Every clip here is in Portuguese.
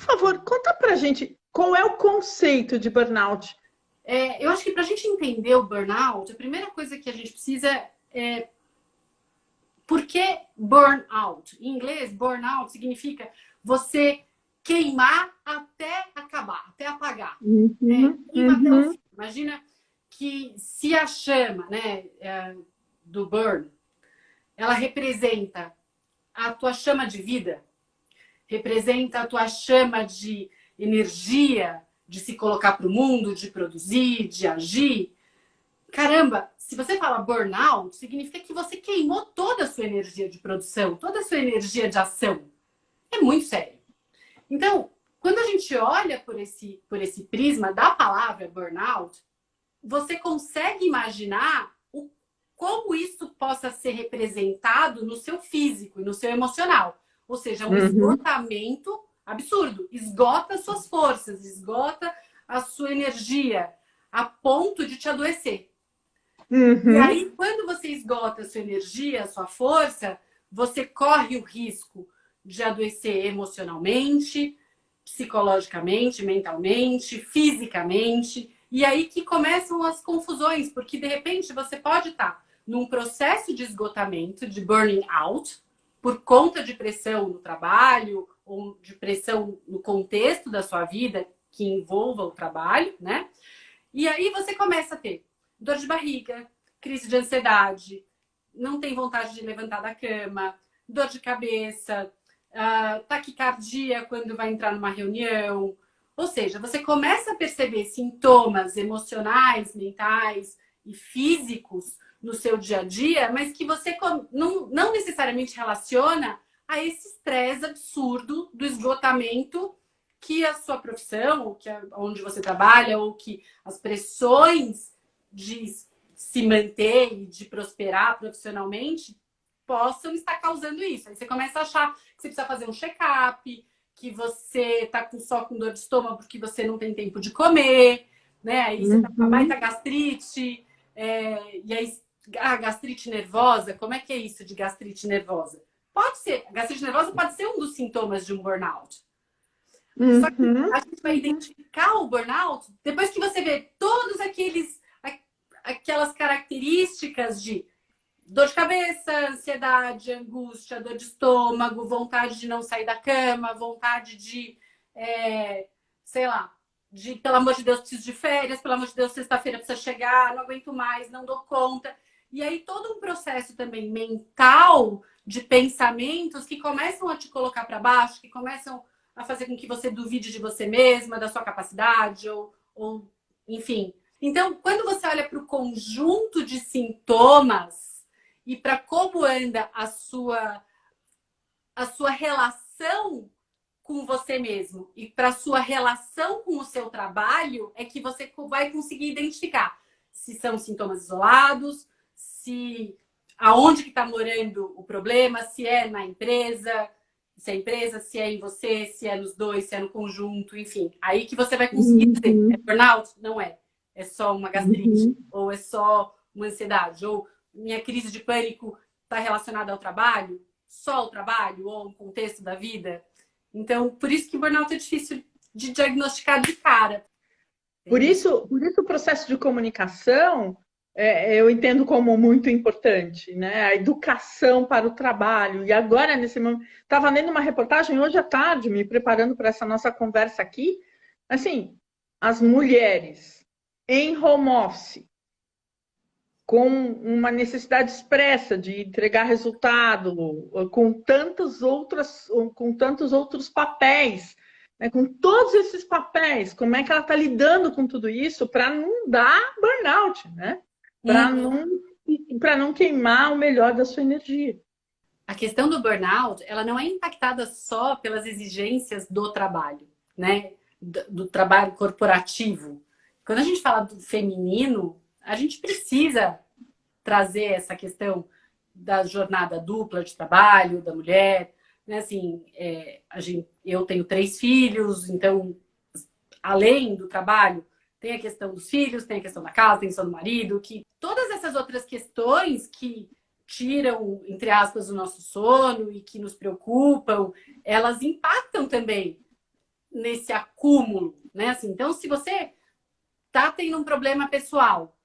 favor, conta pra gente qual é o conceito de burnout. Eu acho que para a gente entender o burnout, a primeira coisa que a gente precisa é por que burnout? Em inglês, burnout significa você queimar até acabar, até apagar. Queima até o fim. Imagina que se a chama, né, do burn, ela representa a tua chama de vida, representa a tua chama de energia, de se colocar para o mundo, de produzir, de agir. Caramba, se você fala burnout, significa que você queimou toda a sua energia de produção, toda a sua energia de ação. É muito sério. Então, quando a gente olha por esse prisma da palavra burnout, você consegue imaginar como isso possa ser representado no seu físico e no seu emocional. Ou seja, um esgotamento absurdo. Esgota suas forças, esgota a sua energia, a ponto de te adoecer. E aí, quando você esgota a sua energia, a sua força, você corre o risco de adoecer emocionalmente, psicologicamente, mentalmente, fisicamente. E aí que começam as confusões, porque de repente você pode estar num processo de esgotamento, de burning out, por conta de pressão no trabalho ou de pressão no contexto da sua vida que envolva o trabalho, né? E aí você começa a ter dor de barriga, crise de ansiedade, não tem vontade de levantar da cama, dor de cabeça, taquicardia quando vai entrar numa reunião. Ou seja, você começa a perceber sintomas emocionais, mentais e físicos no seu dia a dia, mas que você não necessariamente relaciona a esse estresse absurdo do esgotamento que a sua profissão, que onde você trabalha, ou que as pressões de se manter e de prosperar profissionalmente possam estar causando isso. Aí você começa a achar que você precisa fazer um check-up, que você está só com dor de estômago porque você não tem tempo de comer, né? Aí você tá com uma baita gastrite, e aí a gastrite nervosa, como é que é isso de gastrite nervosa? Pode ser, a gastrite nervosa pode ser um dos sintomas de um burnout. Só que a gente vai identificar o burnout depois que você vê todos aquelas características de dor de cabeça, ansiedade, angústia, dor de estômago, vontade de não sair da cama, vontade de, sei lá, de, pelo amor de Deus, preciso de férias, pelo amor de Deus, sexta-feira precisa chegar, não aguento mais, não dou conta. E aí todo um processo também mental de pensamentos que começam a te colocar para baixo, que começam a fazer com que você duvide de você mesma, da sua capacidade, ou enfim. Então, quando você olha para o conjunto de sintomas e para como anda a sua relação com você mesmo e para a sua relação com o seu trabalho, é que você vai conseguir identificar se são sintomas isolados, se aonde que está morando o problema, se é na empresa, se é empresa, se é em você, se é nos dois, se é no conjunto, enfim. Aí que você vai conseguir dizer, é burnout? Não é. É só uma gastrite, ou é só uma ansiedade, ou minha crise de pânico está relacionada ao trabalho, só ao trabalho, ou ao contexto da vida. Então, por isso que burnout é difícil de diagnosticar de cara. Por isso o processo de comunicação eu entendo como muito importante, né? A educação para o trabalho. E agora, nesse momento, estava lendo uma reportagem hoje à tarde, me preparando para essa nossa conversa aqui. Assim, as mulheres em home office, com uma necessidade expressa de entregar resultado, com tantos outros papéis, né? Com todos esses papéis, como é que ela está lidando com tudo isso para não dar burnout, né? Para não queimar o melhor da sua energia. A questão do burnout, ela não é impactada só pelas exigências do trabalho, né? Do trabalho corporativo. Quando a gente fala do feminino, a gente precisa trazer essa questão da jornada dupla de trabalho, da mulher, né? Assim, eu tenho 3 filhos, então, além do trabalho, tem a questão dos filhos, tem a questão da casa, tem a questão do marido, que todas essas outras questões que tiram, entre aspas, o nosso sono e que nos preocupam, elas impactam também nesse acúmulo, né? Assim, então, se você tá tendo um problema pessoal,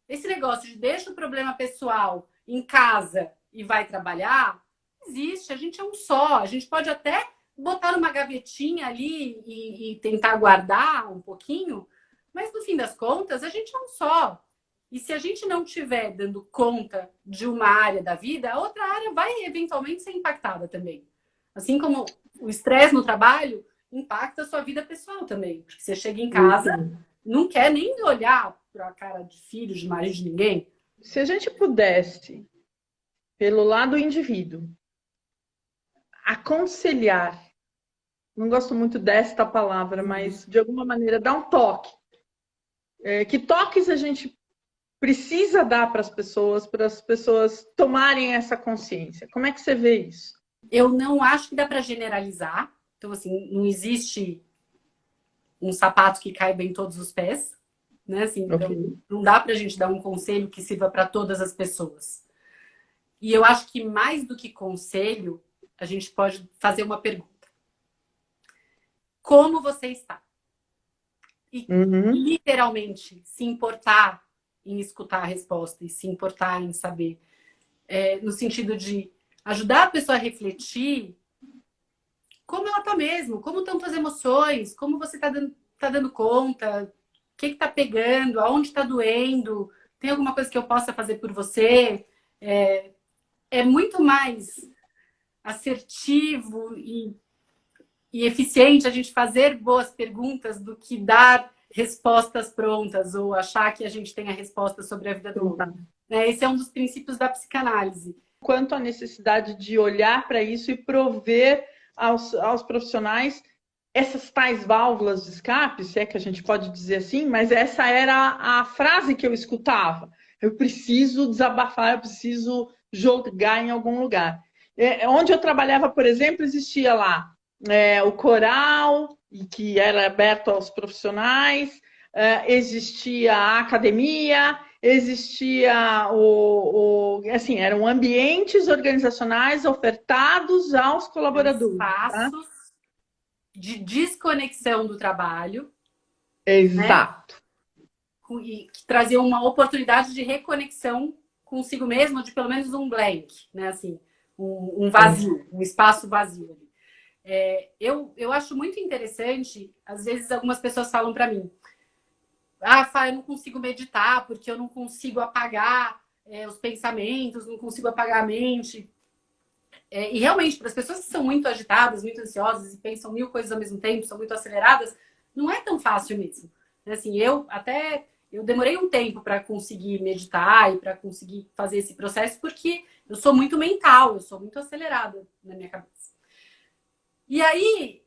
esse negócio de deixa o problema pessoal em casa e vai trabalhar, existe, a gente é um só, a gente pode até botar numa gavetinha ali e tentar guardar um pouquinho, mas no fim das contas, a gente é um só. E se a gente não estiver dando conta de uma área da vida, a outra área vai eventualmente ser impactada também. Assim como o estresse no trabalho impacta a sua vida pessoal também. Porque você chega em casa, não quer nem olhar para a cara de filho, de marido, de ninguém. Se a gente pudesse, pelo lado do indivíduo, aconselhar, não gosto muito desta palavra, mas de alguma maneira dar um toque. Que toques a gente precisa dar para as pessoas tomarem essa consciência? Como é que você vê isso? Eu não acho que dá para generalizar. Então, assim, não existe um sapato que caiba em todos os pés, né? Assim, então, não dá para a gente dar um conselho que sirva para todas as pessoas. E eu acho que mais do que conselho, a gente pode fazer uma pergunta. Como você está? E literalmente se importar em escutar a resposta e se importar em saber. No sentido de ajudar a pessoa a refletir como ela está mesmo, como estão suas emoções, como você está dando conta, o que está pegando, aonde está doendo, tem alguma coisa que eu possa fazer por você? É muito mais assertivo e eficiente a gente fazer boas perguntas do que dar respostas prontas ou achar que a gente tem a resposta sobre a vida do outro. Esse é um dos princípios da psicanálise. Quanto à necessidade de olhar para isso e prover aos profissionais essas tais válvulas de escape, se é que a gente pode dizer assim, mas essa era a frase que eu escutava. Eu preciso desabafar, eu preciso jogar em algum lugar. Onde eu trabalhava, por exemplo, existia lá o coral, que era aberto aos profissionais, existia a academia, existia assim, eram ambientes organizacionais ofertados aos colaboradores. Espaços de desconexão do trabalho. Exato. Né? E que traziam uma oportunidade de reconexão consigo mesmo, de pelo menos um blank, né? Assim, um vazio, um espaço vazio. Eu acho muito interessante, às vezes algumas pessoas falam para mim, Fá, eu não consigo meditar porque eu não consigo apagar os pensamentos, não consigo apagar a mente. E realmente, para as pessoas que são muito agitadas, muito ansiosas e pensam mil coisas ao mesmo tempo, são muito aceleradas, não é tão fácil mesmo. Assim, eu demorei um tempo para conseguir meditar e para conseguir fazer esse processo, porque eu sou muito mental, eu sou muito acelerada na minha cabeça. E aí,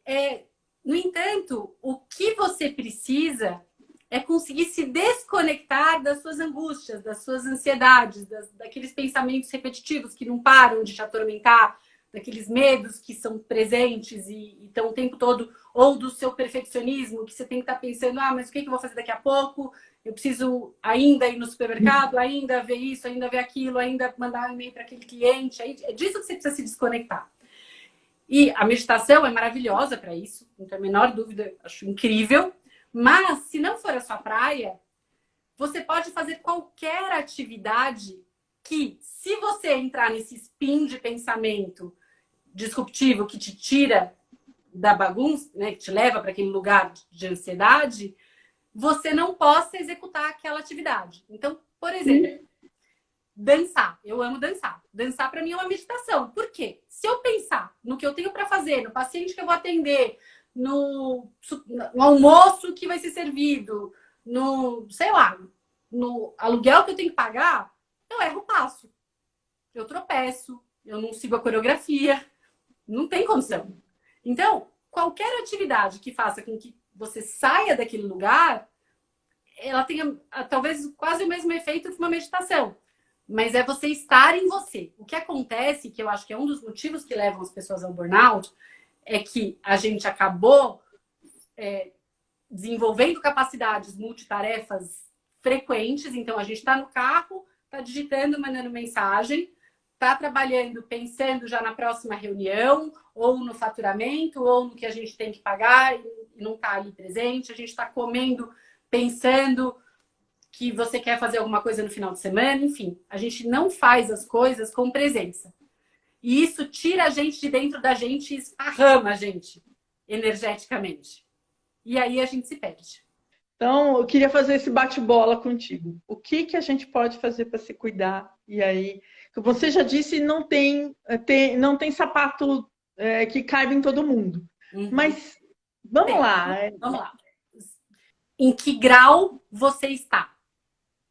no entanto, o que você precisa é conseguir se desconectar das suas angústias, das suas ansiedades, daqueles pensamentos repetitivos que não param de te atormentar, daqueles medos que são presentes e estão o tempo todo, ou do seu perfeccionismo, que você tem que estar pensando, mas o que eu vou fazer daqui a pouco? Eu preciso ainda ir no supermercado, ainda ver isso, ainda ver aquilo, ainda mandar um e-mail para aquele cliente. É disso que você precisa se desconectar. E a meditação é maravilhosa para isso, não tem a menor dúvida, acho incrível. Mas, se não for a sua praia, você pode fazer qualquer atividade que, se você entrar nesse spin de pensamento disruptivo que te tira da bagunça, né, que te leva para aquele lugar de ansiedade, você não possa executar aquela atividade. Então, por exemplo, dançar. Eu amo dançar. Dançar para mim é uma meditação. Por quê? Se eu pensar no que eu tenho para fazer, no paciente que eu vou atender, no almoço que vai ser servido, sei lá, no aluguel que eu tenho que pagar, eu erro o passo. Eu tropeço, eu não sigo a coreografia. Não tem condição. Então, qualquer atividade que faça com que você saia daquele lugar, ela tenha talvez quase o mesmo efeito que uma meditação. Mas é você estar em você. O que acontece, que eu acho que é um dos motivos que levam as pessoas ao burnout, é que a gente acabou desenvolvendo capacidades multitarefas frequentes. Então, a gente está no carro, está digitando, mandando mensagem, está trabalhando, pensando já na próxima reunião, ou no faturamento, ou no que a gente tem que pagar, e não está ali presente, a gente está comendo, pensando que você quer fazer alguma coisa no final de semana, enfim, a gente não faz as coisas com presença. E isso tira a gente de dentro da gente e esparrama a gente energeticamente. E aí a gente se perde. Então, eu queria fazer esse bate-bola contigo. O que que a gente pode fazer para se cuidar? E aí, você já disse, não tem sapato que caiba em todo mundo. Uhum. Mas vamos lá. Vamos lá. Em que grau você está?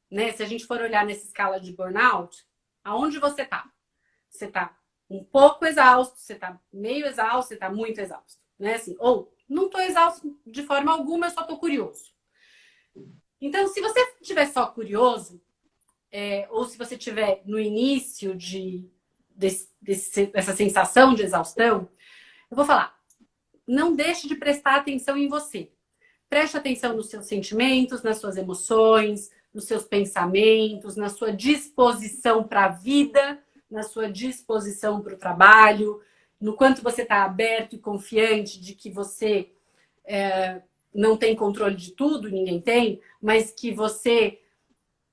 Né? Se a gente for olhar nessa escala de burnout, aonde você está? Você está um pouco exausto, você está meio exausto, você está muito exausto. Né? Assim, ou não estou exausto de forma alguma, eu só estou curioso. Então, se você estiver só curioso, ou se você estiver no início dessa sensação de exaustão, eu vou falar, não deixe de prestar atenção em você. Preste atenção nos seus sentimentos, nas suas emoções, nos seus pensamentos, na sua disposição para a vida, na sua disposição para o trabalho, no quanto você está aberto e confiante de que você não tem controle de tudo, ninguém tem, mas que você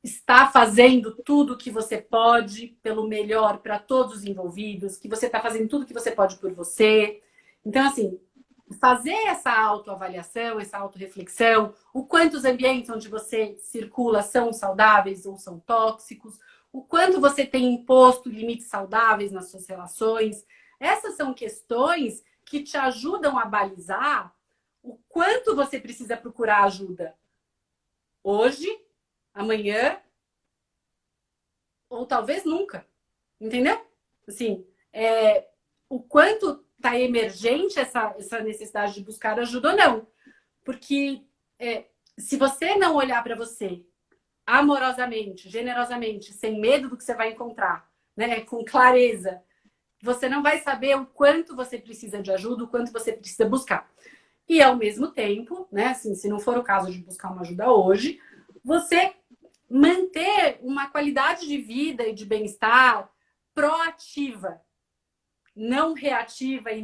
está fazendo tudo o que você pode pelo melhor para todos os envolvidos, que você está fazendo tudo o que você pode por você. Então, assim, fazer essa autoavaliação, essa autorreflexão, o quanto os ambientes onde você circula são saudáveis ou são tóxicos, o quanto você tem imposto limites saudáveis nas suas relações. Essas são questões que te ajudam a balizar o quanto você precisa procurar ajuda hoje, amanhã, ou talvez nunca. Entendeu? Assim, o quanto está emergente essa necessidade de buscar ajuda ou não. Porque se você não olhar para você amorosamente, generosamente, sem medo do que você vai encontrar, né, com clareza, você não vai saber o quanto você precisa de ajuda, o quanto você precisa buscar. E, ao mesmo tempo, né, assim, se não for o caso de buscar uma ajuda hoje, você manter uma qualidade de vida e de bem-estar proativa, não reativa e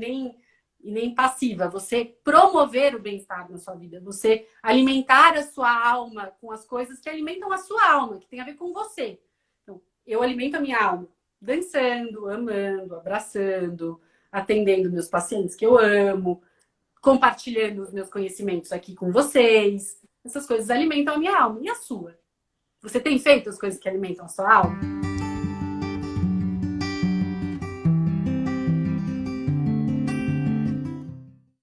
nem passiva. Você promover o bem-estar na sua vida, você alimentar a sua alma com as coisas que alimentam a sua alma, que tem a ver com você. Então, eu alimento a minha alma dançando, amando, abraçando, atendendo meus pacientes que eu amo, compartilhando os meus conhecimentos aqui com vocês. Essas coisas alimentam a minha alma e a sua. Você tem feito as coisas que alimentam a sua alma?